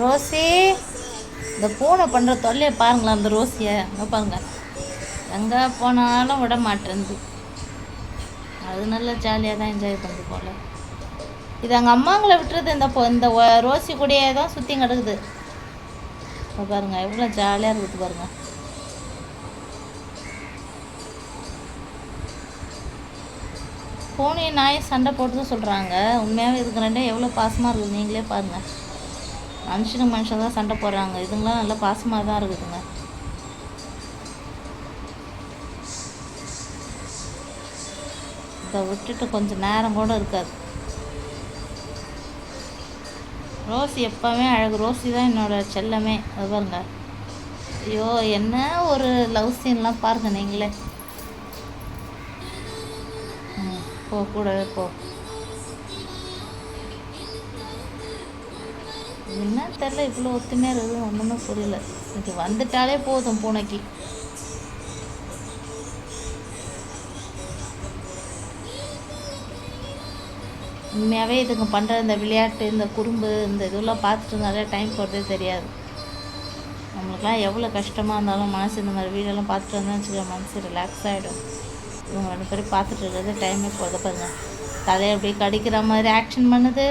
Rousey, இந்த பூனை பண்ணுற தொல்லையை பாருங்களேன். அந்த ரோசியை அங்கே பாருங்க, எங்கே போனாலும் விட மாட்டேன்து. அது நல்லா ஜாலியாக தான் என்ஜாய் பண்ணுது போல். இது எங்கள் அம்மாங்களை விட்டுறது இந்த ரோசி கூடயே தான் சுற்றி கிடக்குது. பாருங்க எவ்வளோ ஜாலியாக இருக்குது பாருங்க. பூனையும் நாயும் சண்டை போட்டு சொல்கிறாங்க. உண்மையாகவே இதுக்கு ரெண்டும் எவ்வளோ பாசமாக இருக்குது நீங்களே பாருங்கள். மனுஷனுக்கு மனுஷன் தான் சண்டை போடுறாங்க, இதுங்களாம் நல்லா பாசமாக தான் இருக்குதுங்க. இதை விட்டுட்டு கொஞ்சம் நேரம் கூட இருக்காது. ரோசி எப்போவுமே அழகு. ரோசி தான் என்னோடய செல்லமே. அது பாருங்க, ஐயோ என்ன ஒரு லவ் சீன்லாம் பாருங்க நீங்களே. போ கூடவே போ. என்ன தெரில, இவ்வளோ ஒத்துமையாக இருக்குது ஒன்றுமே புரியல. இது வந்துட்டாலே போதும் பூனைக்கு. உண்மையாகவே இதுங்க பண்ணுற இந்த விளையாட்டு, இந்த குறும்பு, இந்த இதெல்லாம் பார்த்துட்டு இருந்தாலே டைம் போகிறதே தெரியாது. நம்மளுக்கெல்லாம் எவ்வளோ கஷ்டமாக இருந்தாலும் மனசு இந்த மாதிரி வீடியோலாம் பார்த்துட்டு வந்தோம்னு வச்சுக்கோங்க, மனசு ரிலாக்ஸ் ஆகிடும். இவங்க 2 பேரும் பார்த்துட்டு இருக்கிறது டைமே போத பாருங்க. தலையை அப்படி கடிக்கிற மாதிரி ஆக்ஷன் பண்ணுது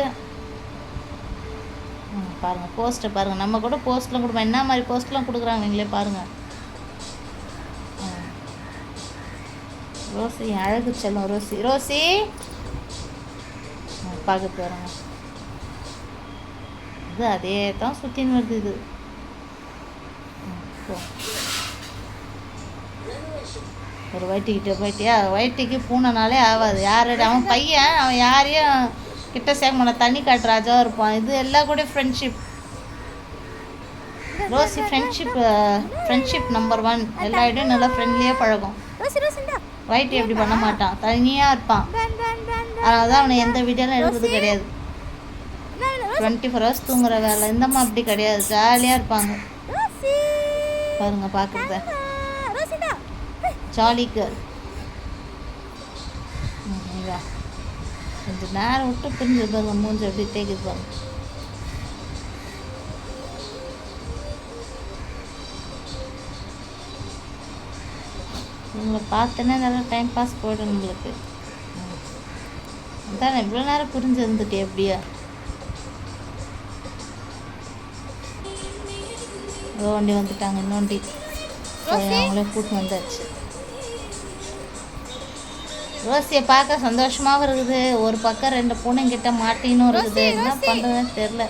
பாருங்கள். போஸ்ட்டை பாருங்கள், நம்ம கூட போஸ்ட்லாம் கொடுப்போம். என்ன மாதிரி போஸ்ட்லாம் கொடுக்குறாங்க நீங்களே பாருங்கள். ரோசி அழகு செல்லும். ரோசி ரோசி பார்க்க பாருங்க. இது அதே தான் சுற்றின்னு வருது. இது ஒரு வயிற்றுக்கிட்ட போயிட்டியா, வயிற்றுக்கு பூனைனாலே ஆகாது. யாரோட அவன் பையன், அவன் யாரையும் கிட்ட சேர்க்க மாட்டான், தண்ணி காட்டு ராஜாவாக இருப்பான். இது எல்லாம் கூட ஃப்ரெண்ட்ஷிப். Rousey friendship number 1. எல்லா இடையும் நல்லா ஃப்ரெண்ட்லியாக பழகும். வயிற்று எப்படி பண்ண மாட்டான், தனியாக இருப்பான். அதனால தான் அவனை எந்த வீடியோலாம் எடுக்கிறது கிடையாது. 24 hours தூங்குற வேலை. இந்தம்மா அப்படி கிடையாது, ஜாலியாக இருப்பாங்க பாருங்க. பார்க்குறத ஜாலி கேர்ள். கொஞ்சம் நேரம் விட்டு பிரிஞ்சு பாருங்க, மூஞ்சி எப்படி தேய்க்குது பாருங்க. உங்களை பார்த்தோன்னே நல்லா டைம் பாஸ் போய்டும் உங்களுக்கு. அதான் இவ்வளோ நேரம் புரிஞ்சு இருந்துட்டு எப்படியா. வண்டி வந்துட்டாங்க, இன்னொண்டி அவங்களே கூட்டு வந்தாச்சு. ரோசியை பார்க்க சந்தோஷமாகவும் இருக்குது. ஒரு பக்கம் 2 பூனைங்கிட்ட மாட்டினும் இருக்குது. என்ன பண்ணுறதுன்னு தெரில.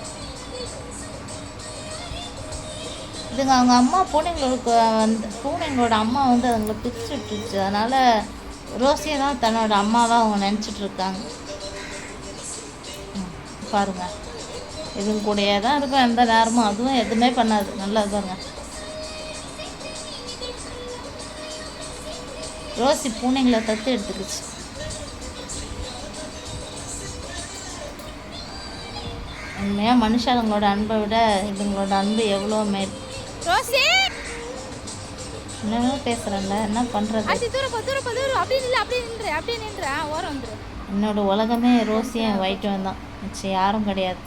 இதுங்க அவங்க அம்மா பூனைங்களோட அம்மா வந்து அதுங்களை பிரித்து விட்டுருச்சு. அதனால் ரோசியை தான் தன்னோட அம்மாவாக அவங்க நினச்சிட்ருக்காங்க பாருங்கள். இதுங்க கூடயே தான் இருக்கும் எந்த நேரமும். அதுவும் எதுவுமே பண்ணாது, நல்லா இருக்காங்க. ரோசி பூனைங்களை தத்து எடுத்துக்கிச்சு. உண்மையாக மனுஷங்களோட அன்பை விட இதுங்களோட அன்பு எவ்வளோ மேல். என்னவோ பேசுகிறேன்ல, என்ன பண்ணுறது. என்னோட உலகமே ரோசியும் வயிற்றும் தான், மிச்சம் யாரும் கிடையாது.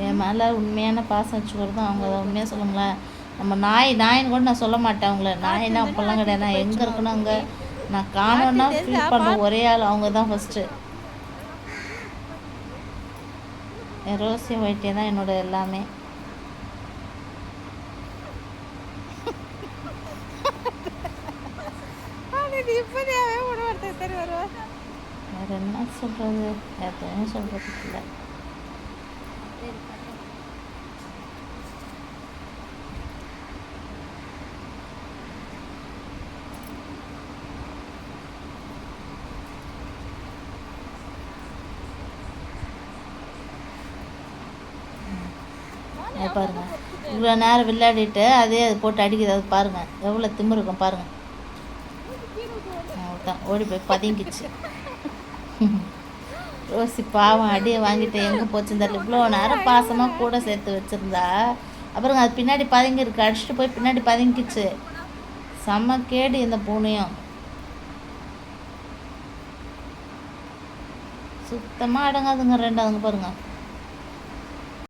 என் மேலே உண்மையான பாசம் வச்சுக்கிறதும் அவங்க தான். உண்மையாக சொல்லுங்களேன், நம்ம நாயின்னு கூட நான் சொல்ல மாட்டேன் அவங்கள. நாயினா அப்போல்லாம் கிடையாது. நான் எங்கே இருக்கணும் அங்கே நான் காணோன்னா ஃபீல் பண்ணுற ஒரே ஆள் அவங்க தான் ஃபஸ்ட்டு. என் ரோசியும் வயிற்றே தான் என்னோட எல்லாமே. வேறு என்ன சொல்கிறது, எதுவும் சொல்கிறதுக்கு இல்லை. பாருங்க, இவ்வளோ நேரம் விளையாடிட்டு அதே அது போட்டு அடிக்குது. அது பாருங்கள் எவ்வளோ திமிரு இருக்கும் பாருங்கள். அவ்வளோதான், ஓடி போய் பதுங்கிச்சு. ரோசி பாவம் அடியை வாங்கிட்டு எங்கே போச்சுன்னு தெரியல. இவ்வளோ நேரம் பாசமாக கூட சேர்த்து வச்சுருந்தா அப்புறம் அது பின்னாடி பதுங்கிருக்கு. அடிச்சுட்டு போய் பின்னாடி பதுங்கிச்சு. செம்ம கேடு இந்த பூனையும். சுத்தமாக அடங்காதுங்க 2 அதுங்க பாருங்கள்.